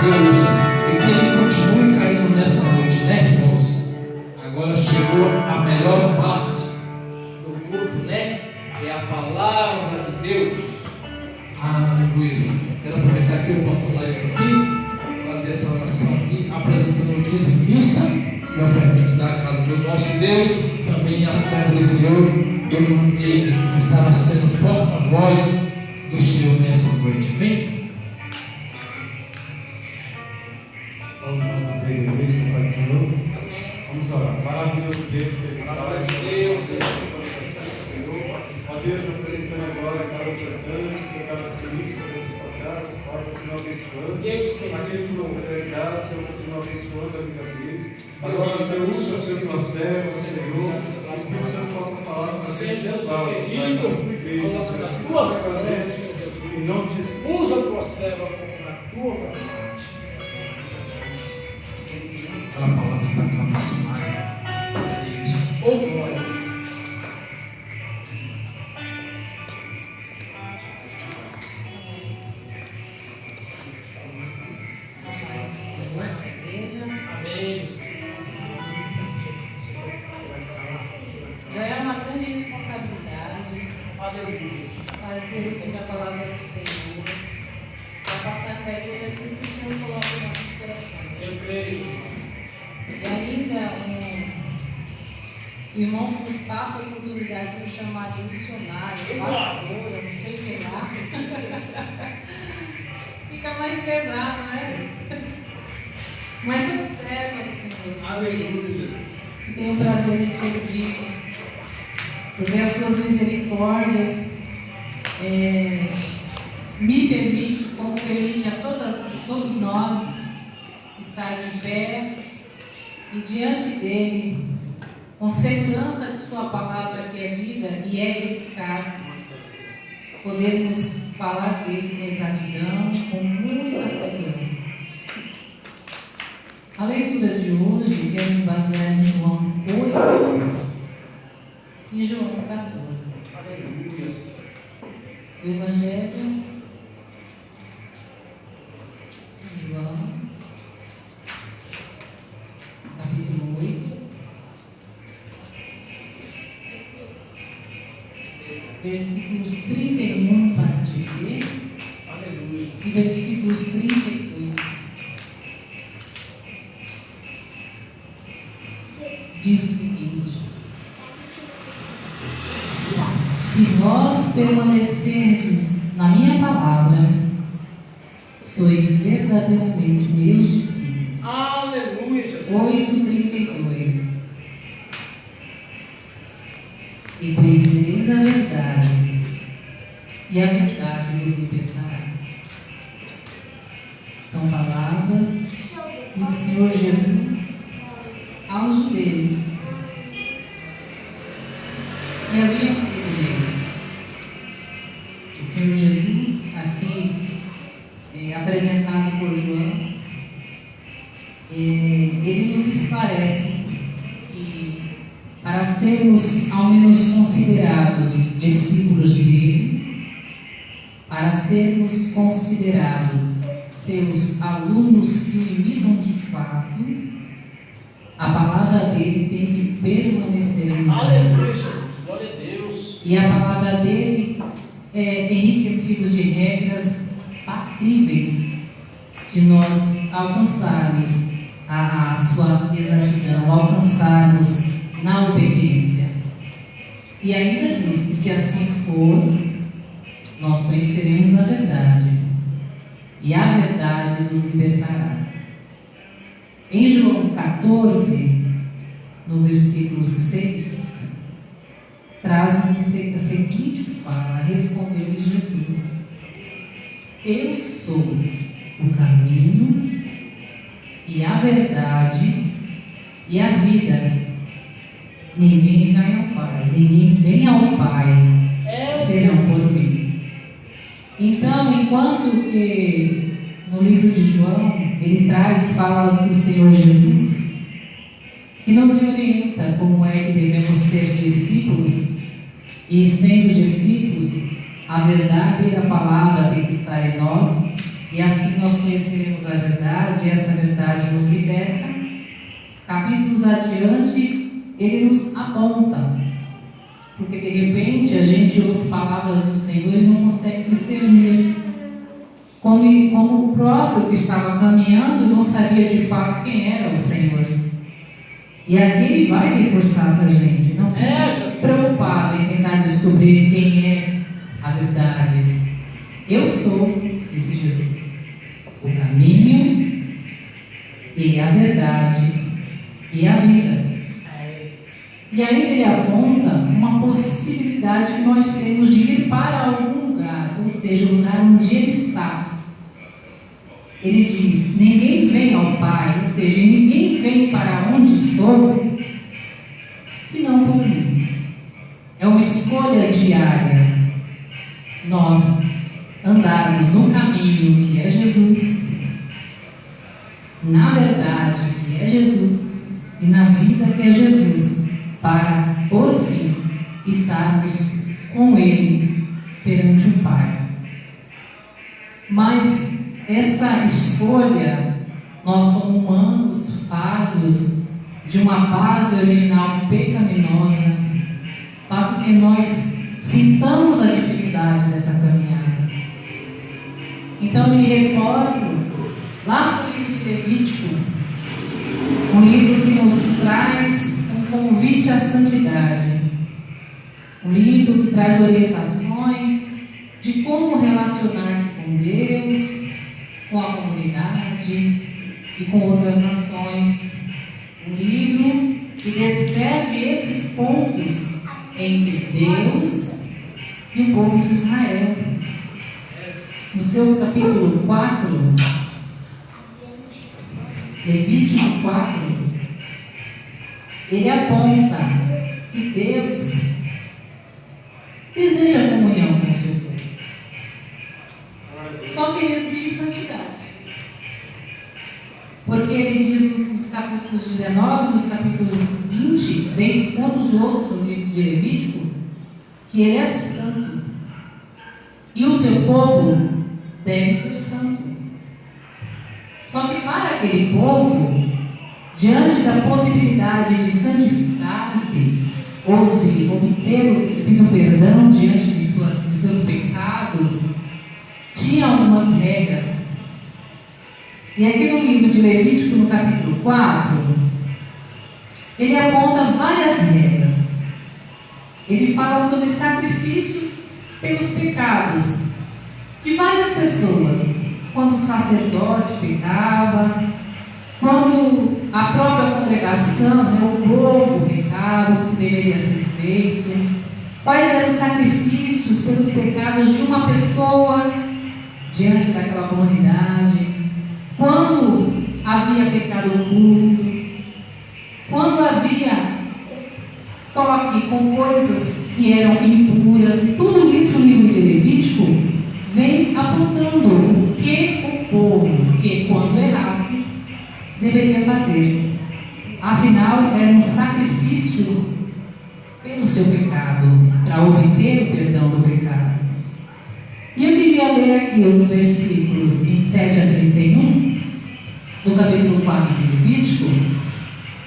Deus, e que Ele continue caindo nessa noite, né, irmãos? Agora chegou a melhor parte do culto, né? É a palavra de Deus. Aleluia. Quero aproveitar que o pastor Laio está aqui, fazer essa oração aqui, apresentando o dizimista e ofertante da casa do nosso Deus, também a serva do Senhor, ele estará sendo porta-voz do Senhor nessa noite. Amém? Salve mais uma vez a igreja, no Pai do Senhor. Vamos orar. Maravilhoso Deus, ó Deus, eu apresentando agora cada ofertante, cada dizimista dessa sua casa, Pai, continua abençoando. Aquele que não puder dar, Senhor, continua abençoando a vida deles. Agora, Senhor, usa o seu tua serva, Senhor. O Espírito Santo possa falar para a gente, Pai, da sua igreja, coloca nas tuas mãos, Senhor Jesus. em nome de Jesus. Usa a tua serva conforme a tua vontade. Aquela palavra está calma, oh glória. Amém, Jesus. Já é uma grande responsabilidade fazer o da palavra do Senhor, para passar para a igreja aquilo que o Senhor coloca em nossos corações. Eu creio. E ainda o irmão nos passa a oportunidade de nos chamar de missionário, pastor, eu não sei o que lá. Fica mais pesado, né? Mas sou serva do Senhor. Aleluia. E tenho o prazer de servir, porque as suas misericórdias me permite, como permite a todos nós, estar de pé e diante dele, com segurança de sua palavra que é vida e é eficaz, podermos falar dele com exatidão, com muita segurança. A leitura de hoje quero me basear em João 8 e João 14. Aleluia. O Evangelho de João, capítulo 8, versículos 31 parte B Aleluia. e versículos 32. Diz o seguinte: se vós permanecerdes na minha palavra, sois verdadeiramente meus discípulos. Aleluia, Jesus. 8:32. E conhecereis a verdade, e a verdade vos libertará. São palavras do Senhor Jesus aos judeus que haviam crido nele. O Senhor Jesus, aqui apresentado por João, ele nos esclarece que para sermos ao menos considerados discípulos dele, para sermos considerados seus alunos que o imitam de fato, a palavra dele tem que permanecer em nós. Aleluia, Jesus. Glória a Deus. E a palavra dele é enriquecida de regras passíveis de nós alcançarmos a sua exatidão, alcançarmos na obediência. E ainda diz que se assim for, nós conheceremos a verdade, e a verdade nos libertará. Em João 14, no versículo 6, traz-nos a seguinte fala: respondeu-lhe Jesus: eu sou o caminho e a verdade e a vida. Ninguém vai ao Pai, ninguém vem ao Pai, senão por mim. Então, enquanto que no livro de João ele traz falas do Senhor Jesus, que nos orienta como é que devemos ser discípulos, e sendo discípulos, a verdade e a palavra tem que estar em nós, e assim nós conheceremos a verdade, e essa verdade nos liberta. Capítulos adiante, ele nos aponta, porque de repente a gente ouve palavras do Senhor e não consegue discernir, como o próprio que estava caminhando e não sabia de fato quem era o Senhor. E aqui ele vai reforçar para a gente, não fique preocupado em tentar descobrir quem é a verdade. Eu sou, disse Jesus, o caminho e a verdade e a vida. E aí ele aponta uma possibilidade que nós temos de ir para algum lugar, ou seja, o lugar onde ele está. Ele diz: ninguém vem ao Pai, ou seja, ninguém vem para onde estou, senão por mim. É uma escolha diária nós andarmos no caminho que é Jesus, na verdade que é Jesus e na vida que é Jesus, para, por fim, estarmos com Ele perante o Pai. Mas essa escolha, nós como humanos falhos, de uma base original pecaminosa, faz com que nós sintamos a dificuldade dessa caminhada. Então eu me recordo, lá no livro de Levítico, um livro que nos traz um convite à santidade, um livro que traz orientações de como relacionar-se com Deus, com a comunidade e com outras nações. Um livro que descreve esses pontos entre Deus e o povo de Israel. No seu capítulo 4, Levítico 4, ele aponta que Deus deseja comunhão com o seu povo. Só que ele exige santidade. Porque ele diz nos capítulos 19, nos capítulos 20, dentre tantos outros no livro de Levítico, que ele é santo. E o seu povo deve ser santo. Só que para aquele povo, diante da possibilidade de santificar-se, ou de obter o perdão diante de seus pecados, tinha algumas regras. E aqui no livro de Levítico, no capítulo 4, ele aponta várias regras. Ele fala sobre sacrifícios pelos pecados de várias pessoas. Quando o sacerdote pecava, quando a própria congregação, o povo pecava, o que deveria ser feito, quais eram os sacrifícios pelos pecados de uma pessoa diante daquela comunidade, quando havia pecado oculto, quando havia toque com coisas que eram impuras. Tudo isso no livro de Levítico vem apontando o que o povo, que quando errasse, deveria fazer. Afinal, era um sacrifício pelo seu pecado, para obter o perdão do pecado. E eu queria ler aqui os versículos 27 a 31 do capítulo 4 de Levítico,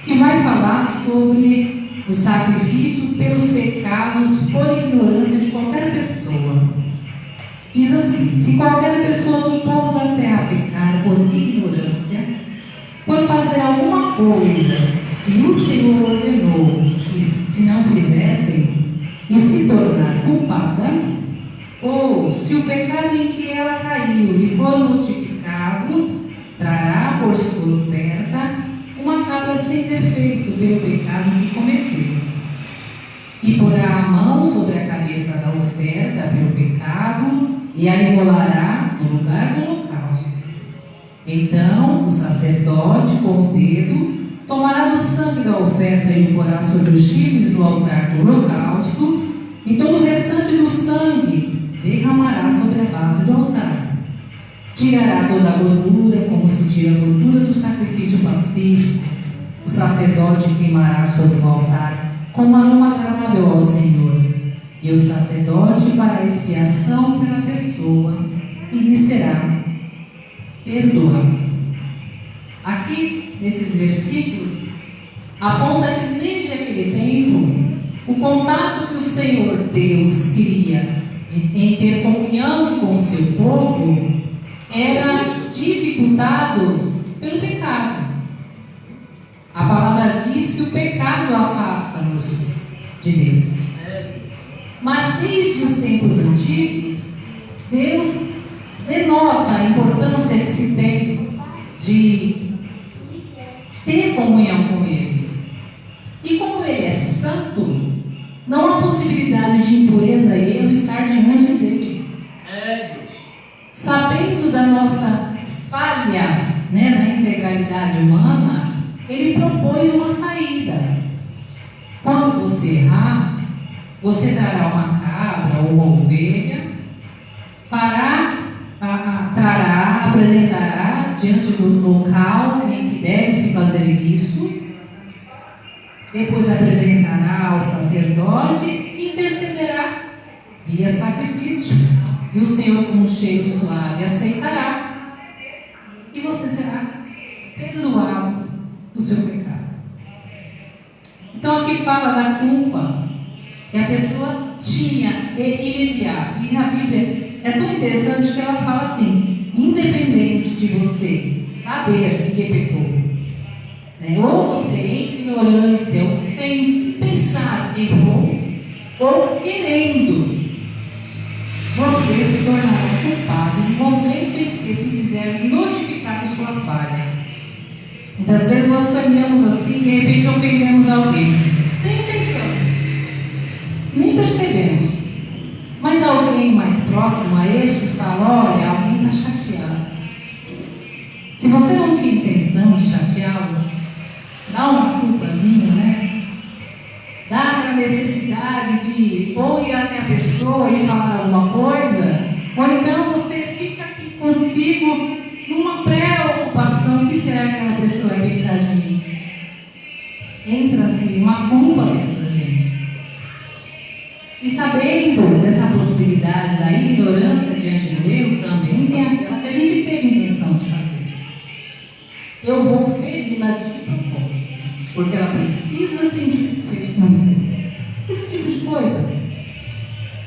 que vai falar sobre o sacrifício pelos pecados por ignorância de qualquer pessoa. Diz assim: se qualquer pessoa do povo da terra pecar por ignorância, por fazer alguma coisa que o Senhor ordenou que se não fizessem, e se tornar culpada, ou se o pecado em que ela caiu lhe for notificado, trará por sua oferta uma cabra sem defeito pelo pecado que cometeu, e porá a mão sobre a cabeça da oferta pelo pecado, e a imolará no lugar do holocausto. Então o sacerdote, com o dedo, tomará do sangue da oferta e o porá sobre os chifres do altar do holocausto, e todo o restante do sangue derramará sobre a base do altar. Tirará toda a gordura, como se tira a gordura do sacrifício pacífico. O sacerdote queimará sobre o altar como aroma agradável ao Senhor. E o sacerdote fará expiação pela pessoa, e lhe será perdoar. Aqui, nesses versículos, aponta que desde aquele tempo, o contato que o Senhor Deus queria em ter comunhão com o seu povo era dificultado pelo pecado. A palavra diz que o pecado afasta-nos de Deus. Mas desde os tempos antigos, Deus denota a importância que se tem de ter comunhão com Ele. E como Ele é santo, não há possibilidade de impureza e erro estar diante dele. Sabendo da nossa falha, na integralidade humana, Ele propôs uma saída. Quando você errar, você dará uma cabra ou uma ovelha, apresentará diante do local em que deve se fazer isso, depois apresentará ao sacerdote e intercederá via sacrifício, e o Senhor com um cheiro suave aceitará, e você será perdoado do seu pecado. Então aqui fala da culpa que a pessoa tinha de imediato, e a Bíblia é tão interessante que ela fala assim: independente de você saber que pecou, ou você em ignorância, ou sem pensar errou, ou querendo, você se tornará culpado no momento em que se quiser notificar sua falha. Muitas vezes nós caminhamos assim, de repente ofendemos alguém, sem intenção, nem percebemos. Mas alguém mais próximo a este fala: olha, alguém está chateado. Se você não tinha intenção de chateá-lo, dá uma culpazinha, dá aquela necessidade de ou ir até a pessoa e falar alguma coisa, ou então você fica aqui consigo numa preocupação: o que será que aquela pessoa vai pensar de mim? Entra assim uma culpa dentro da gente. E sabendo dessa possibilidade da ignorância diante do erro, também tem aquela que a gente teve intenção de fazer. Eu vou feri-la de propósito, porque ela precisa sentir que fez comigo. Esse tipo de coisa.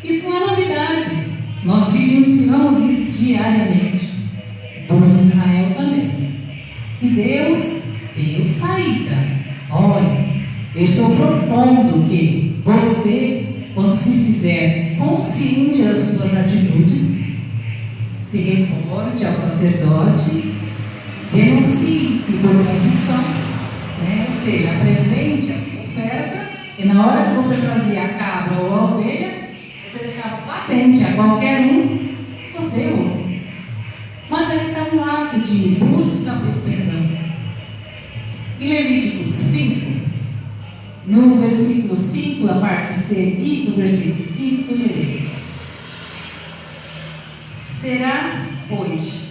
Isso não é novidade. Nós vivenciamos isso diariamente. O povo de Israel também. E Deus deu saída. Olha, eu estou propondo que você, quando se fizer consciente das suas atitudes, se reporte ao sacerdote, denuncie-se por confissão, ou seja, apresente a sua oferta, e na hora que você trazia a cabra ou a ovelha, você deixava patente a qualquer um, você errou. Mas ali está um ato de busca pelo perdão. Em Levítico 5, no versículo 5, a parte C e do versículo 5, eu lerei. Será, pois,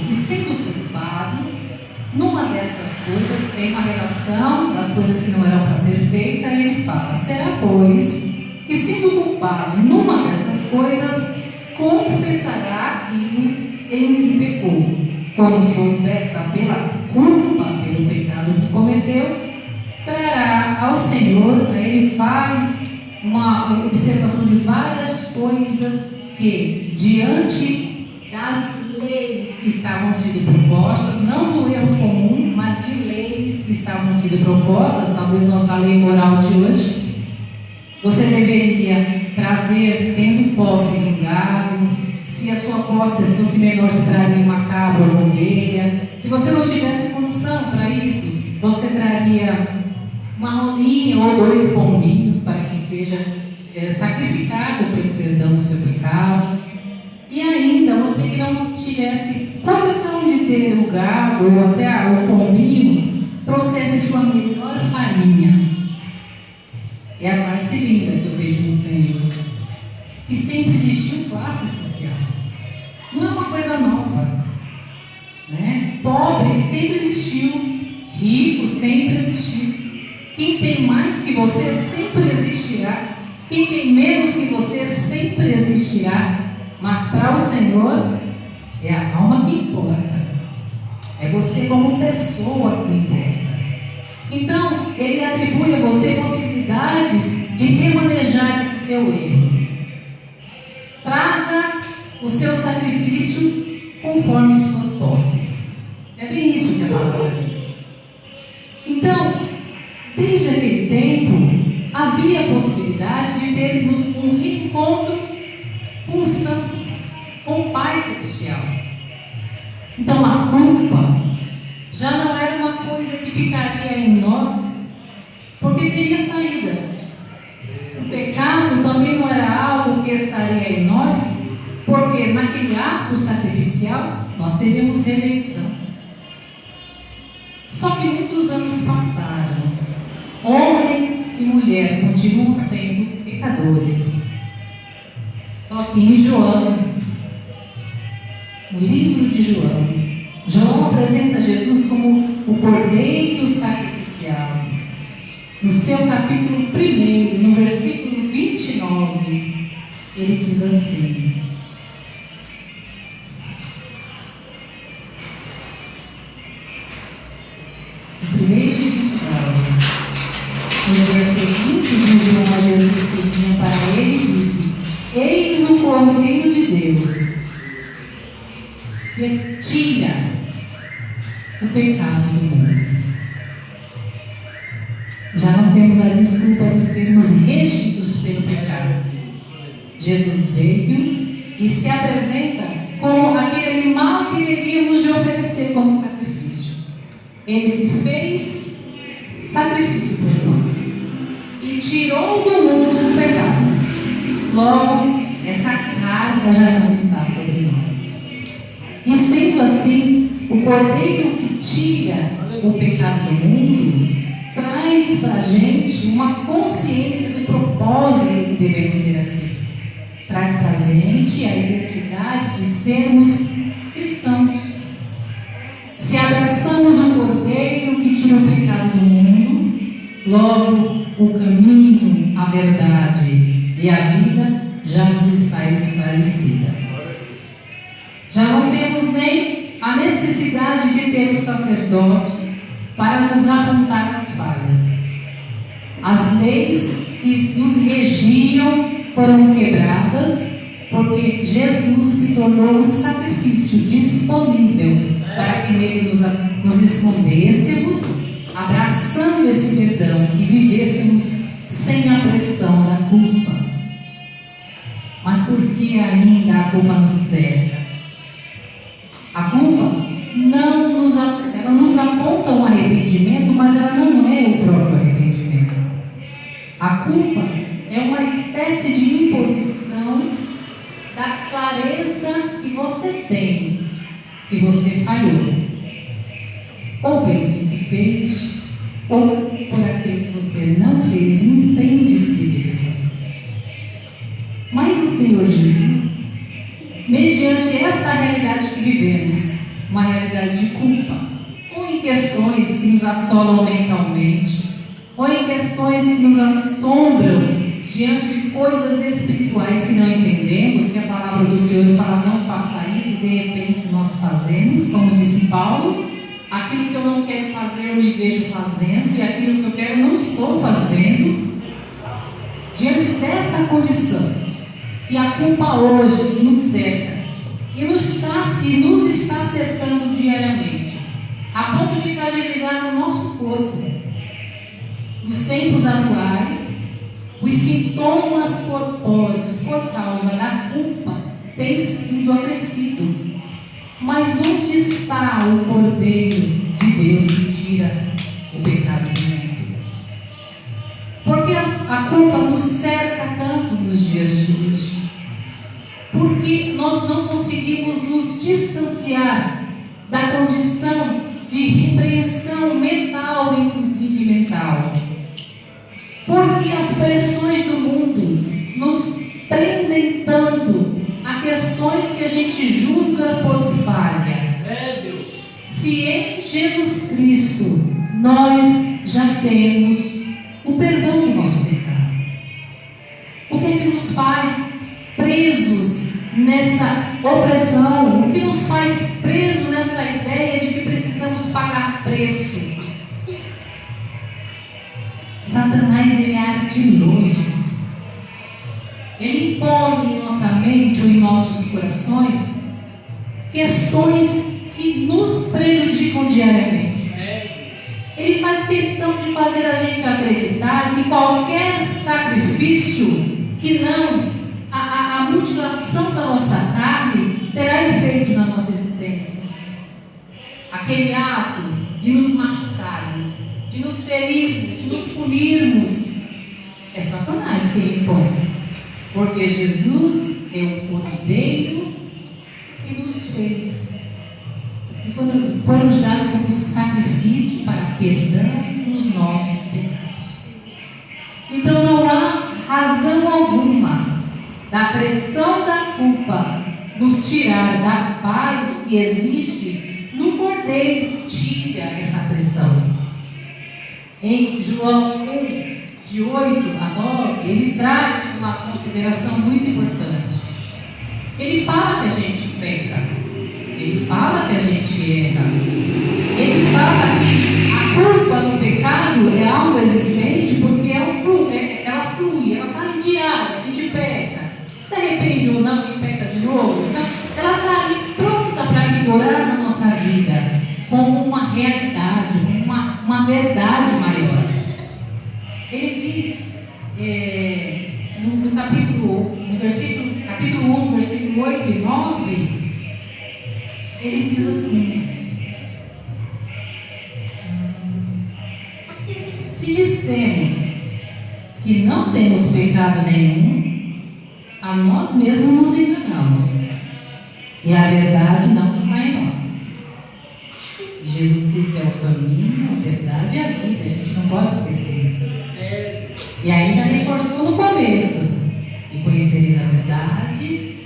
que sendo culpado numa destas coisas, tem uma relação das coisas que não eram para ser feitas, e ele fala: será, pois, que sendo culpado numa destas coisas, confessará aquilo em que pecou, como se oferta pela culpa, pelo pecado que cometeu, trará ao Senhor. Aí ele faz uma observação de várias coisas que, diante das leis que estavam sendo propostas, não do erro comum, mas de leis que estavam sendo propostas, talvez nossa lei moral de hoje, você deveria trazer, tendo posse de um gado. Se a sua posse fosse menor, você traria uma cabra ou uma ovelha. Se você não tivesse condição para isso, você traria uma rolinha ou 2 pombinhos para que seja sacrificado pelo perdão do seu pecado. E ainda, você que não tivesse condição de ter o gado ou até o pombinho, trouxesse sua melhor farinha. É a parte linda que eu vejo no Senhor. E sempre existiu classe social. Não é uma coisa nova, Pobre sempre existiu, rico sempre existiu. Quem tem mais que você sempre existiu. Quem tem menos que você sempre existirá, mas para o Senhor é a alma que importa. É você como pessoa que importa. Então, Ele atribui a você possibilidades de remanejar esse seu erro. Traga o seu sacrifício conforme suas posses. É bem isso que a palavra diz. Então, desde aquele tempo, havia a possibilidade de termos um reencontro com o Santo, com o Pai Celestial. Então, a culpa já não era uma coisa que ficaria em nós, porque teria saída. O pecado também não era algo que estaria em nós, porque naquele ato sacrificial nós teríamos redenção. Só que muitos anos passaram, homem e mulher continuam sendo pecadores. Só que em João, no livro de João apresenta Jesus como o Cordeiro Sacrificial. No seu capítulo 1, no versículo 29, ele diz assim: no 1:29, no dia seguinte, viu João a Jesus que vinha para ele e disse: Eis o Cordeiro de Deus, que tira o pecado do mundo. Já não temos a desculpa de sermos regidos pelo pecado. Jesus veio e se apresenta como aquele animal que deveríamos de oferecer como sacrifício. Ele se fez sacrifício por nós e tirou do mundo o pecado. Logo, essa carga já não está sobre nós. E sendo assim, o Cordeiro que tira o pecado do mundo traz para a gente uma consciência do propósito que devemos ter aqui. Traz para a gente a identidade de sermos cristãos. Se abraçamos o Cordeiro que tira o pecado do mundo, logo o caminho, a verdade e a vida já nos está esclarecida. Já não temos nem a necessidade de ter o sacerdote para nos apontar as falhas. As leis que nos regiam foram quebradas, porque Jesus se tornou o sacrifício disponível para que nele nos escondêssemos, abraçando esse perdão e vivêssemos sem a pressão da culpa. Mas por que ainda a culpa nos cerca? A culpa ela nos aponta um arrependimento, mas ela não é o próprio arrependimento. A culpa é uma espécie de imposição da clareza que você tem, que você falhou, ou pelo que se fez, ou por aquilo que você não fez e entende que deveria fazer. Mas o Senhor Jesus, mediante esta realidade que vivemos, uma realidade de culpa, ou em questões que nos assolam mentalmente, ou em questões que nos assombram diante de coisas espirituais que não entendemos, que a palavra do Senhor fala: não faça isso, de repente nós fazemos, como disse Paulo: aquilo que eu não quero fazer eu me vejo fazendo, e aquilo que eu quero não estou fazendo. Diante dessa condição, que a culpa hoje nos cerca e nos está acertando diariamente, a ponto de fragilizar o nosso corpo. Nos tempos atuais, os sintomas corpóreos por causa da culpa têm sido acrescidos. Mas onde está o Cordeiro de Deus que tira o pecado do mundo? Porque a culpa nos cerca tanto nos dias de hoje? Porque nós não conseguimos nos distanciar da condição de repreensão mental, inclusive mental. Porque as pressões do mundo nos prendem tanto a questões que a gente julga por falha. Deus. Se em Jesus Cristo nós já temos o perdão do nosso pecado, que nos faz presos nessa opressão? O que nos faz presos nessa ideia de que precisamos pagar preço? Satanás, ele é ardiloso. Ele impõe em nossa mente ou em nossos corações questões que nos prejudicam diariamente. Ele faz questão de fazer a gente acreditar que qualquer sacrifício que não a mutilação da nossa carne terá efeito na nossa existência. Aquele ato de nos machucarmos, de nos ferirmos, de nos punirmos, é Satanás que impõe. Porque Jesus é o Cordeiro que nos fez, que foi nos dado como sacrifício para perdão dos nossos pecados. Então não há razão alguma da pressão da culpa nos tirar da paz que existe no Cordeiro. Tira essa pressão. Em João 1, de 8 a 9, ele traz uma consideração muito importante. Ele fala que a gente peca, ele fala que a gente erra, ele fala que a culpa do pecado é algo existente porque ela flui, ela está ali diária, a gente peca, se arrepende ou não e peca de novo. Então, ela está ali pronta para vigorar na nossa vida como uma realidade, uma verdade maior. Ele diz no capítulo 1, versículo 8 e 9, ele diz assim: se dissemos que não temos pecado nenhum, a nós mesmos nos enganamos, e a verdade não está em nós. E Jesus Cristo é o caminho, a verdade e a vida. A gente não pode esquecer isso. E ainda reforçou no começo: e conhecereis a verdade,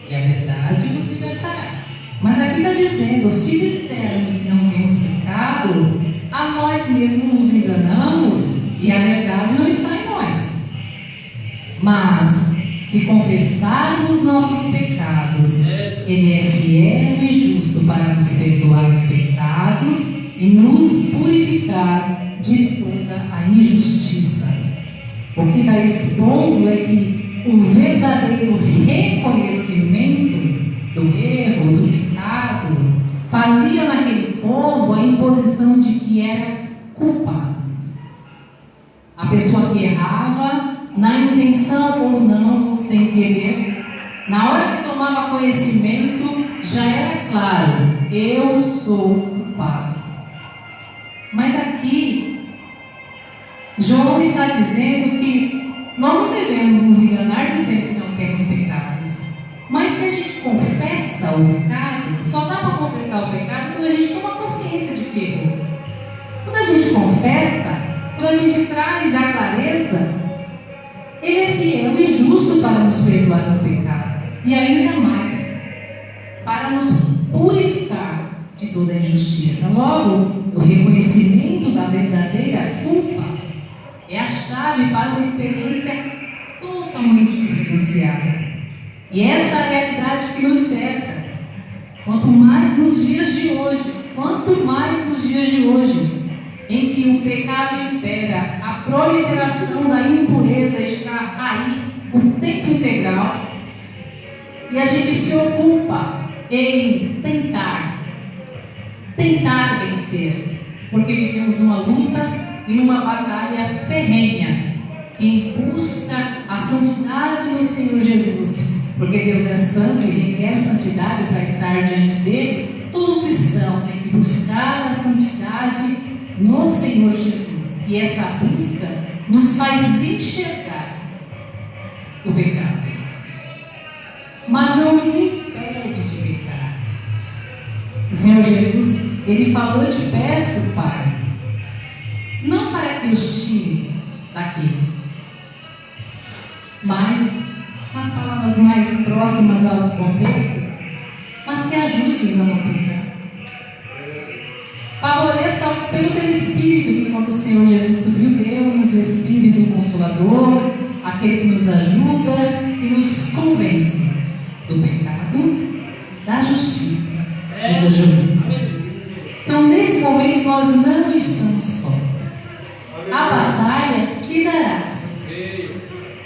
e a verdade vos libertará. Mas aqui está dizendo: se dissermos que não temos pecado, a nós mesmos nos enganamos, e a verdade não está em nós. Mas se confessarmos nossos pecados, Ele é fiel e justo para nos perdoar os pecados e nos purificar de toda a injustiça. O que está expondo é que o verdadeiro reconhecimento do erro, do pecado, fazia naquele povo a imposição de que era culpado. A pessoa que errava, na intenção ou não, sem querer, na hora que tomava conhecimento, já era claro: eu sou culpado. Mas aqui, João está dizendo que nós não devemos nos enganar dizendo que não temos pecados. Mas se a gente confessa o pecado, só dá para confessar o pecado quando a gente toma consciência de que errou. Quando a gente confessa, quando a gente traz a clareza, Ele é fiel e justo para nos perdoar os pecados, e ainda mais, para nos purificar de toda a injustiça. Logo, o reconhecimento da verdadeira culpa é a chave para uma experiência totalmente diferenciada. E essa é a realidade que nos cerca. Quanto mais nos dias de hoje, em que o pecado impera, a proliferação da impureza está aí o tempo integral, e a gente se ocupa em tentar vencer, porque vivemos numa luta e numa batalha ferrenha que busca a santidade no Senhor Jesus, porque Deus é santo e requer santidade para estar diante dele. Todo cristão tem que buscar a santidade no Senhor Jesus, e essa busca nos faz enxergar o pecado, mas não nos impede de pecar. O Senhor Jesus, Ele falou: eu te peço, Pai, não para que os tire daqui, mas, nas palavras mais próximas ao contexto, mas que ajude-os a não pecar. Favoreça pelo teu Espírito, que enquanto o Senhor Jesus subiu, deu-nos o Espírito Consolador, a aquele que nos ajuda e nos convence do pecado, da justiça e do juízo. Então, nesse momento, nós não estamos sós. A batalha se dará.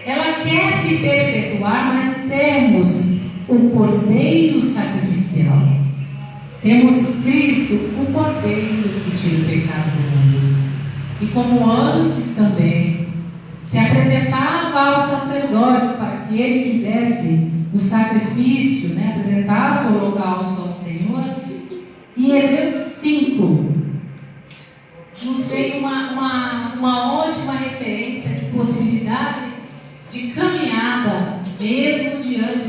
Ela quer se perpetuar, mas temos o Cordeiro sacrificial. Temos Cristo, o Cordeiro que tira o pecado do mundo. E como antes também se apresentava aos sacerdotes para que ele fizesse o sacrifício, apresentasse o holocausto ao Senhor, em Hebreus 5 nos veio uma ótima referência de possibilidade de caminhada, mesmo diante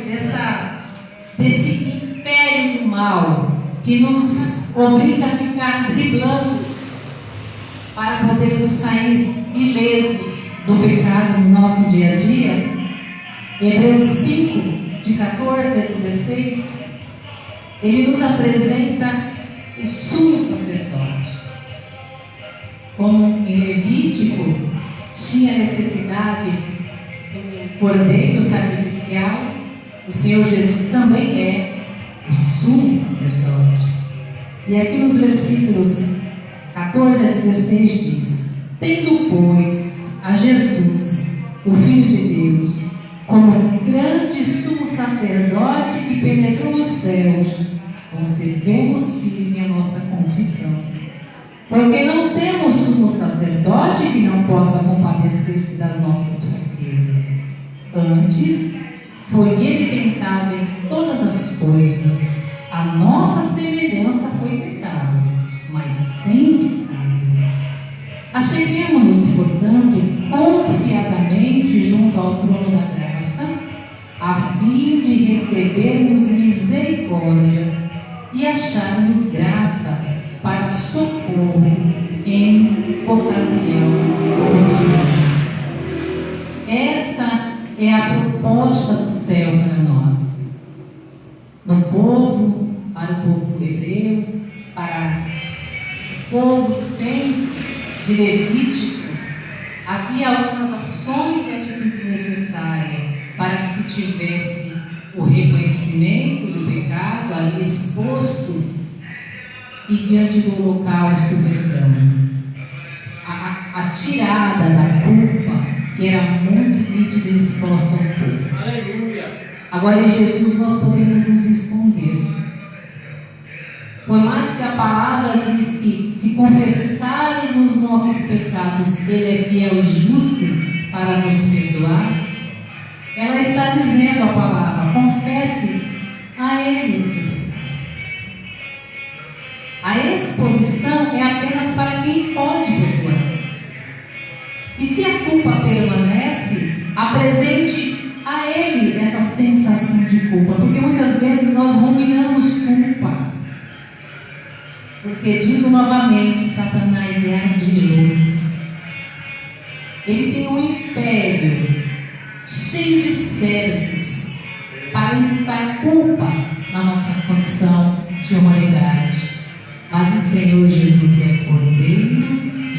desse império do mal que nos obriga a ficar driblando para podermos sair ilesos do pecado no nosso dia a dia. Hebreus 5, de 14 a 16, ele nos apresenta o sumo sacerdote. Como em Levítico tinha necessidade do cordeiro sacrificial, o Senhor Jesus também é o sumo sacerdote. E aqui nos versículos 14 a 16 diz: tendo, pois, a Jesus, o Filho de Deus, como grande sumo sacerdote que penetrou os céus, conservemos firme a nossa confissão. Porque não temos sumo sacerdote que não possa compadecer-se das nossas fraquezas. Antes, foi ele tentado em todas as coisas. A nossa semelhança foi tentada, mas sem pecado. Acheguemo-nos, portanto, confiadamente junto ao trono da graça, a fim de recebermos misericórdias e acharmos graça para socorro em ocasião oportuna. Essa é a proposta do céu para nós. No povo, para o povo hebreu, para o povo do tempo de Levítico, havia algumas ações e atitudes necessárias para que se tivesse o reconhecimento do pecado ali exposto e diante do holocausto o perdão. A tirada da culpa que era muito nítida e exposta ao povo. Aleluia. Agora em Jesus nós podemos nos esconder. Por mais que a palavra diz que se confessarmos os nossos pecados, Ele é fiel e justo para nos perdoar, ela está dizendo a palavra: confesse a Ele o seu pecado. A exposição é apenas para quem pode perdoar. E se a culpa permanece, apresente a Ele essa sensação de culpa, porque muitas vezes nós ruminamos culpa. Porque, digo novamente, Satanás é ardiloso. Ele tem um império cheio de servos para imputar culpa na nossa condição de humanidade. Mas o Senhor Jesus é Cordeiro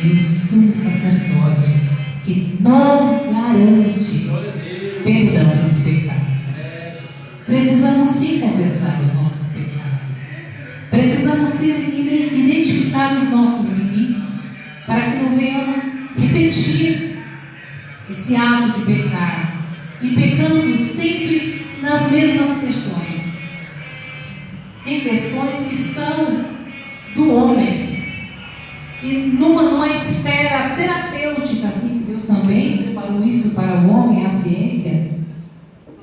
e o sumo sacerdote que nos garante perdão dos pecados. Precisamos sim confessar os nossos pecados. Precisamos sim identificar os nossos limites para que não venhamos repetir esse ato de pecar e pecando sempre nas mesmas questões. Tem questões que são do homem e numa esfera terapêutica, assim que Deus também preparou isso para o homem, a ciência,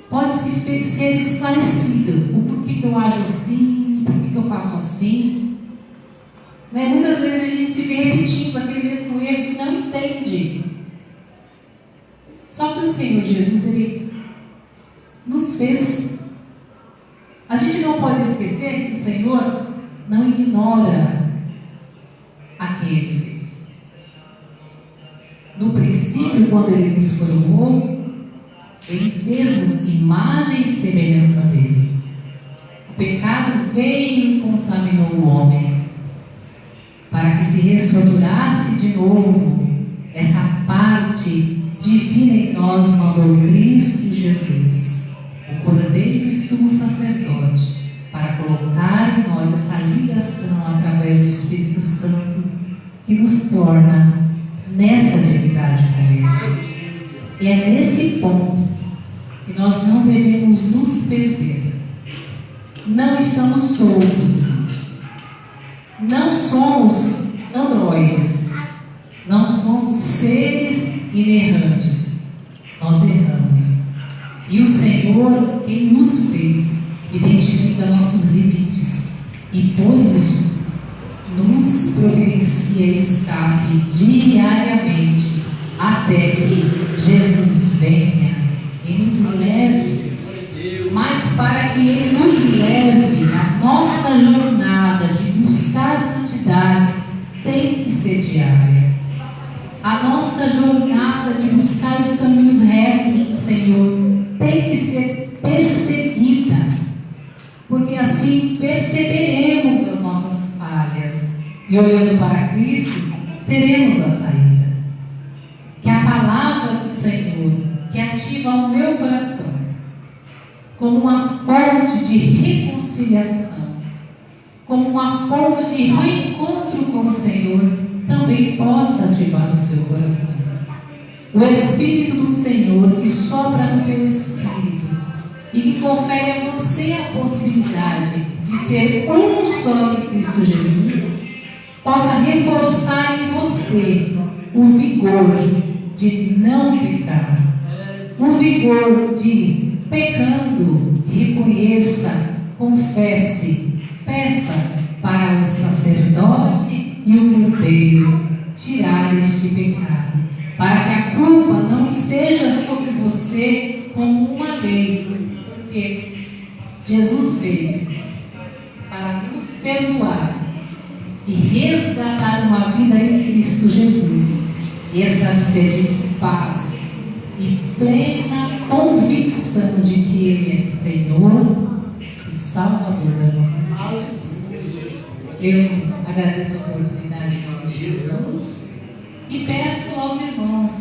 pode ser esclarecido o porquê que eu ajo assim, porquê que eu faço assim. Muitas vezes a gente se vê repetindo aquele mesmo erro e não entende. Só que o Senhor Jesus, Ele nos fez. A gente não pode esquecer que o Senhor não ignora a quem Ele fez. No princípio, quando Ele nos formou, Ele fez-nos imagem e semelhança dEle. O pecado veio e contaminou o homem, para que se reestruturasse de novo essa parte divina em nós mandou Cristo Jesus, o Cordeiro e sumo sacerdote, para colocar em nós essa ligação através do Espírito Santo que nos torna nessa divindade com Ele. E é nesse ponto que nós não devemos nos perder. Não estamos soltos, irmãos. Não somos androides. Não somos seres inerrantes. Nós erramos. E o Senhor, quem nos fez, identifica nossos limites e por isso nos providencia escape diariamente até que Jesus venha e nos leve. Mas para que Ele nos leve, a nossa jornada de buscar a santidade tem que ser diária. A nossa jornada de buscar os caminhos retos do Senhor tem que ser perseguida, porque assim perceberemos as nossas falhas e olhando para Cristo teremos a saída. Que a palavra do Senhor, que ativa o meu coração como uma fonte de reconciliação, como uma fonte de reencontro com o Senhor, também possa ativar o seu coração. O Espírito do Senhor que sopra no teu espírito e que confere a você a possibilidade de ser um só em Cristo Jesus, possa reforçar em você o vigor de não pecar, o vigor de, pecando, reconheça, confesse, peça para o sacerdote e o cordeiro tirar este pecado, para que a culpa não seja sobre você como uma lei, porque Jesus veio para nos perdoar e resgatar uma vida em Cristo Jesus, e essa vida é de paz e plena convicção de que Ele é Senhor e Salvador das nossas vidas. Eu agradeço a oportunidade em nome de Jesus e peço aos irmãos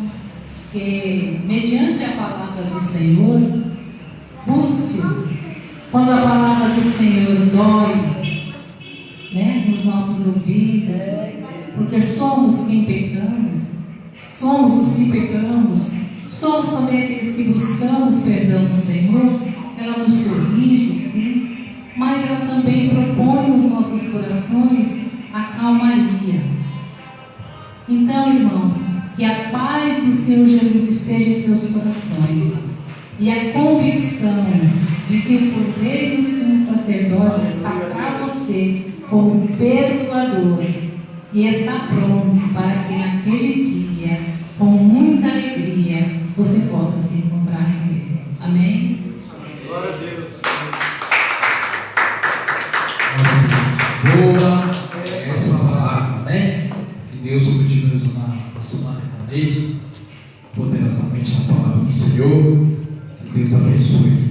que, mediante a palavra do Senhor, busque, quando a palavra do Senhor dói, nos nossos ouvidos, porque somos quem pecamos, somos os que pecamos, somos também aqueles que buscamos perdão do Senhor. Ela nos corrige, sim, mas ela também propõe nos nossos corações a calmaria. Então, irmãos, que a paz do Senhor Jesus esteja em seus corações e a convicção de que o Cordeiro e o Sumo Sacerdote está para você como perdoador e está pronto para que naquele dia, com muita alegria, você possa se encontrar com Ele. Amém? Glória a Deus. Boa essa palavra, né? Que Deus continue nos abençoando na noite, poderosamente na palavra do Senhor. Que Deus abençoe.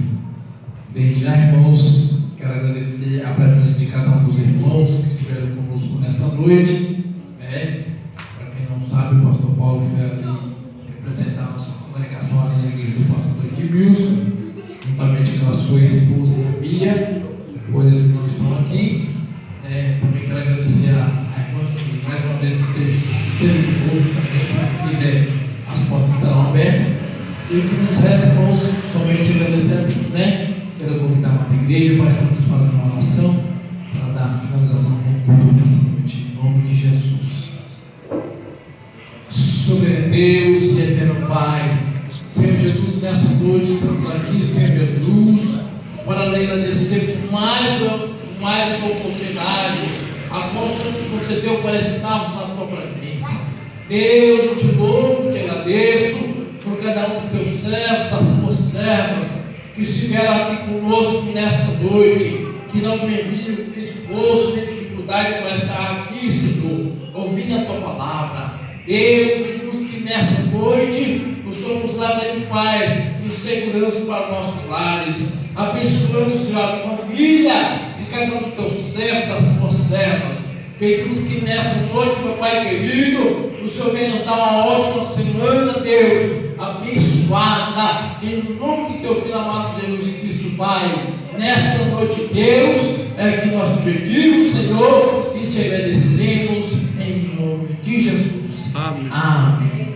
Desde já, irmãos, quero agradecer a presença de cada um dos irmãos que estiveram conosco nessa noite. Para quem não sabe, o pastor Paulo foi ali representar a nossa congregação ali na igreja do pastor Edmilson, juntamente com a sua esposa Bia, depois que não estão aqui. Também quero agradecer a irmã que mais uma vez esteve conosco também, se quiser, as portas estarão abertas. E o que nos resta, irmãos, somente agradecer a Deus, Quero convidar a Mata Igreja para estarmos fazendo uma oração para dar a finalização com o culto nessa noite, em nome de Jesus. Soberano Deus e eterno Pai, Senhor Jesus, nessa noite estamos aqui, Senhor Jesus, para agradecer por mais essa oportunidade, a qual o Senhor nos concedeu para estarmos na Tua presença. Deus, eu te louvo, te agradeço por cada um dos Teus servos, das Tuas servas, que estiveram aqui conosco nessa noite, que não mediram esforço nem dificuldade para estar aqui, Senhor, ouvindo a Tua palavra. Deus, pedimos que nessa noite o Senhor nos leve em paz e segurança para nossos lares, abençoando, Senhor, a família de cada um dos Teus servos, das Tuas servas. Pedimos que nessa noite, meu Pai querido, o Senhor venha nos dar uma ótima semana, Deus, abençoada, em nome de teu filho amado Jesus Cristo, Pai. Nesta noite, Deus, é que nós te pedimos, Senhor, e te agradecemos em nome de Jesus. Amém. Amém.